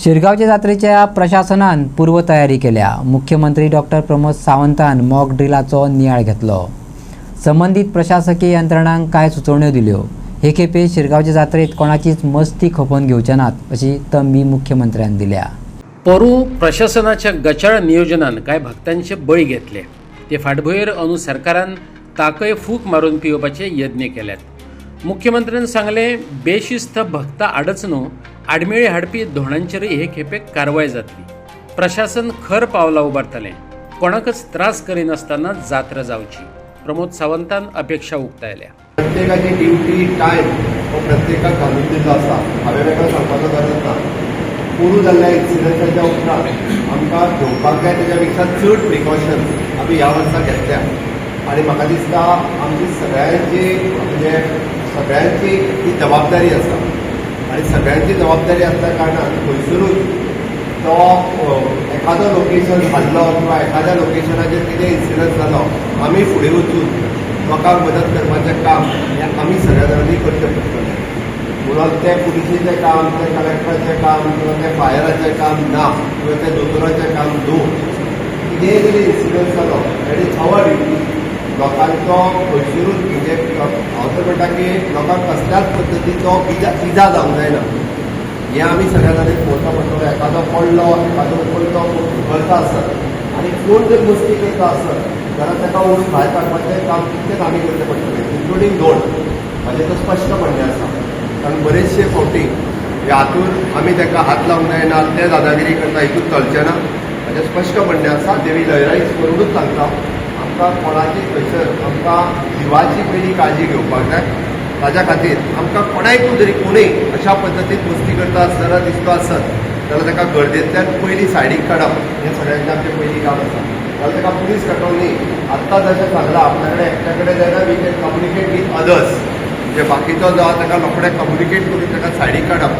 शिरगावच्या जात्रेच्या प्रशासनान पूर्वतयारी केल्या। मुख्यमंत्री डॉक्टर प्रमोद सावंतान मॉक ड्रिलाचो नियाळ घेतलो। संबंधित प्रशासकीय यंत्रणांक काय सुचोवण्यो दिल्यो। हे खेपे शिरगावच्या जात्रेत कोणाचीच मस्ती खपोवन घेवचे नात अशी तंबी मुख्यमंत्र्यान दिल्या। पोरू प्रशासनाच्या गचाळ नियोजनान काय भक्तांचे बळी घेतले। ते फाटभुंयेर अंदू सरकारान ताकय फूक मारून पिवपाचे यत्न केल्यात। मुख्यमंत्र्यान सांगले, बेशिस्त भक्ता आडचणू आडमेळी हाडपी धोरणांचेरय हे खेपे कारवाय जातली। प्रशासन खर पावलां उबारतले, कोणाकच त्रास करिनासतना जात्रा जावची। प्रमोद सावंतान अपेक्षा उक्तायल्या। प्रत्येकाची ड्युटी टायम हो प्रत्येकाक घालून दिल्लो आसा। हांवें ताका सांगपाचो गरज ना। पुरू जाल्ल्या इन्सिडंटाच्या उपरांत आमकां घेवपाक जाय तेच्या पेक्षा चड प्रिकॉशन्स आमी ह्या वर्सा घेतल्या आनी म्हाका दिसता आमची सगळ्यांची ही जबाबदारी आसा आनी सगळ्यांची जबाबदारी आसल्या कारणान खंयसरूच तो एखादो लोकेशन हाल्लो किंवा एखाद्या लोकेशनाचेर कितें इन्सिडंट जालो आमी फुडें वचून लोकांक मदत करपाचें काम हें आमी सगळ्या जाणांनी करचें पडटलें। म्हणून तें पुलिशेचें काम, तें कलेक्टराचें काम किंवा तें फायराचें काम ना किंवा तें दोतोराचें काम न्हू। कितेंय जरी इन्सिडंट जालो एट इज आवर ड्युटी लोकांचो खंयसरूच म्हणजे हांव तर म्हणटा की लोकांक कसल्याच पद्दतीचो इजा जावंक जायना हें आमी सगळ्या जाणी पळोवचा पडटलो। एखादो पडलो, एखादो पडलो करता आसत आनी कोण जर मस्ती करता आसत जाल्यार ताका ओडून भायर काडपाचें काम तितकेंच आमी करचें पडटलें, इन्क्लुडींग दोन म्हणजे तो स्पश्ट म्हणणें आसा। कारण बरेचशे फावटी हातून आमी ताका हात लावंक जायना, ते दादागिरी करता हितून चलचें ना। म्हणजे स्पश्ट म्हणणें आसा, देवी लयराईच करूनच सांगता आमकां कोणाची थंयसर आमकां जिवाची पयली काळजी घेवपाक जाय। ताच्या खातीर आमकां कोणायकूय जरी कोणूय अशा पद्दतीन मस्ती करता आसतना दिसतो आसत जाल्यार ताका गर्देंतल्यान पयलीं सायडीक काडप हें सगळ्यांचें आमचें पयलीं काम आसा। जाल्यार ताका पुलीस कट्रोल न्ही, आत्तां जशें सांगलां आपल्या कडेन एकट्या कडेन जायना, we can communicate with others. म्हणजे बाकीचो जो आसा ताका रोखडें कम्युनिकेट करून ताका सायडीक काडप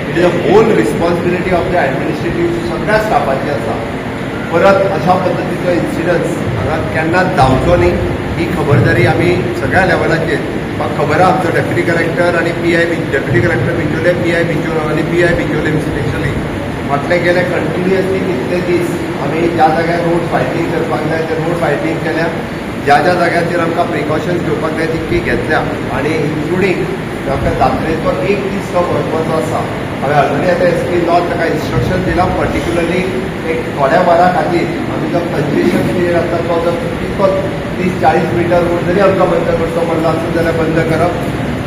it is a whole responsibility of the administrative सगळ्या स्टाफाची आसा। परत अशा पद्दतीचो इन्सिडंट्स हांगा केन्नाच जावचो न्ही ही खबरदारी आमी सगळ्या लेवलाचेर म्हाका खबर आहा आमचो डेप्युटी कलेक्टर आनी डेप्युटी कलेक्टर बिचोले, PI बिचोले आनी PI बिचोले स्पेशली म्हटलें गेले कंटिन्युअसली कितले दीस आमी ज्या जाग्यार रोड फायटींग करपाक जाय ते रोड फायटींग केल्या। ज्या ज्या जाग्याचेर आमकां प्रिकॉशन्स घेवपाक जाय तितकी घेतल्या आनी इन्क्लुडींग म्हाका जात्रेचो एक दीस तो म्हत्वाचो आसा। हांवें ऑलरेडी आतां SP लॉ ताका इन्स्ट्रक्शन दिलां, पर्टिक्युलरली एक थोड्या वरां खातीर आमी जो कंजेशन पिरियड आसता तो जर कितको 30-40 मिटर रोड जरी आमकां बंद करचो पडलो आसत जाल्यार बंद करप।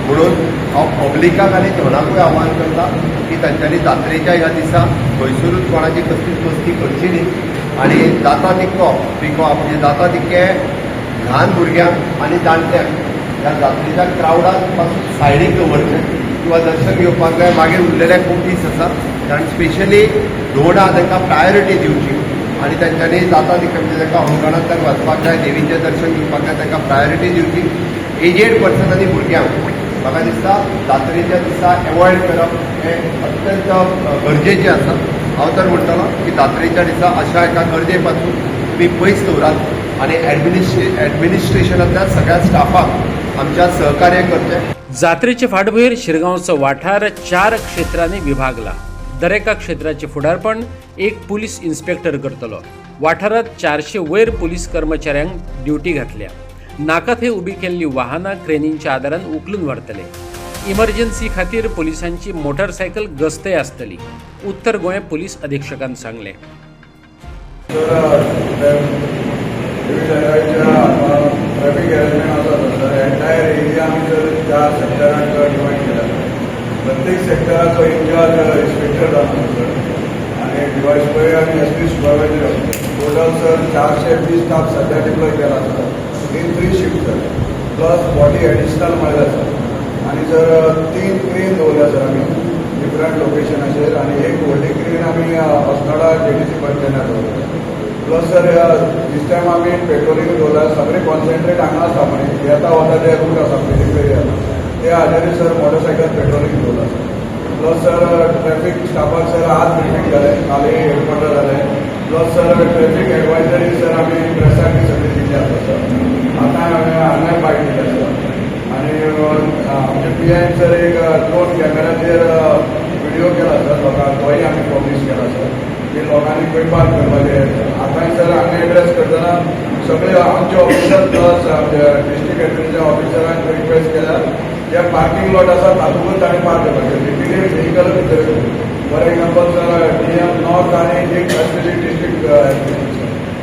म्हणून हांव पब्लिकाक आनी जेवणाकूय आव्हान करता की तांच्यांनी जात्रेच्या ह्या दिसा खंयसरूच कोणाची कसलीच मस्ती करची न्ही आनी जाता तितको म्हणजे जाता तितके ल्हान भुरग्यांक आनी जाणट्यांक ह्या जात्रेच्या क्रावडाक पासून सायडीक दवरचें किंवा दर्शन घेवपाक जाय। मागीर उरलेले खूब दीस आसा कारण स्पेशली रोड आहा तांकां प्रायोरिटी दिवची आनी तांच्यांनी जाता तितकें म्हणजे तांकां अंगणांत जर वचपाक जाय, देवीचें दर्शन घेवपाक जाय तांकां प्रायोरिटी दिवची। एजेड पर्सन आनी भुरग्यांक म्हाका दिसता जात्रेच्या दिसा एवॉयड करप हें अत्यंत गरजेचें आसा। हांव तर म्हणटलो की जात्रेच्या दिसा अशा एका गरजे पासून तुमी पयस दवरात आनी एडमिनिस्ट्रेशनांतल्या सगळ्या स्टाफाक आमच्या सहकार्य करचें। जात्रेचे फाटभुंयेर शिरगांवचो वाठार 4 क्षेत्रांनी विभागला। दरेका क्षेत्राचे फुडारपण एक पुलीस इन्स्पेक्टर करतलो। वाठारांत 400 वयर पुलीस कर्मचाऱ्यांक ड्युटी घातल्या। नाका थंय उबी केल्लीं वाहनां क्रेनींच्या आदारान उखलून व्हरतले। इमर्जन्सी खातीर पुलिसांची मोटरसायकल गस्तय आसतली, उत्तर गोंय पुलीस अधीक्षकान सांगलें। ट्रॅफिक अरेंजमेंट आसा तर एंटायर एरिया आमी जर 4 सेक्टरांक डिवायड केला प्रत्येक सेक्टराचो इंचार्ज इन्स्पेक्टर जाता आनी डिवायस बॉय आनी SP सुपरवायझर आसता। टोटल सर 420 स्टाफ सध्या डिप्लॉय केला आसा इन 3 शिफ्ट प्लस 40 एडिशनल मळ्ळे आसा आनी जर 3 क्रेन दवरल्या सर आमी डिफरंट लोकेशनाचेर आनी एक व्हडली क्रेन आमी अस्नाडा JDC बस स्टँडार दवरल्या। प्लस सर दिस टायम आमी पेट्रोलिंग दवरला, सगळे कॉन्सन्ट्रेट हांगा आसा म्हणजे येता वता जे रूट आसा पेरिफेरी आसा ते हाजेर सर मोटरसायकल पेट्रोलिंग दवरला सर। प्लस सर ट्रॅफिक स्टाफाक सर आज मिटींग जालें, फाल्यां हेडक्वॉर्टर जालें। Plus sir traffic advisory sir आमी प्रेसाक सगळी दिल्ली आसा सर। आतां हांगा बायट दिल्या सर आनी आमचे PI सर एक ड्रोन कॅमेराचेर व्हिडिओ केला सर लोकांक तोय आमी पब्लीश केला सर की लोकांनी पेपार करपाचें आतां सर आमी एड्रेस करतना सगळे आमचे ऑफिसर प्लस डिस्ट्रिक्ट एडमिनिस्ट्रेशन ऑफिसरांक रिक्वेस्ट केल्यार जे पार्किंग लॉट आसा तातूंतच ताणें पार्क करपाचें रिपीटेड व्हेहिकल भितर for example sir DM north आनी एक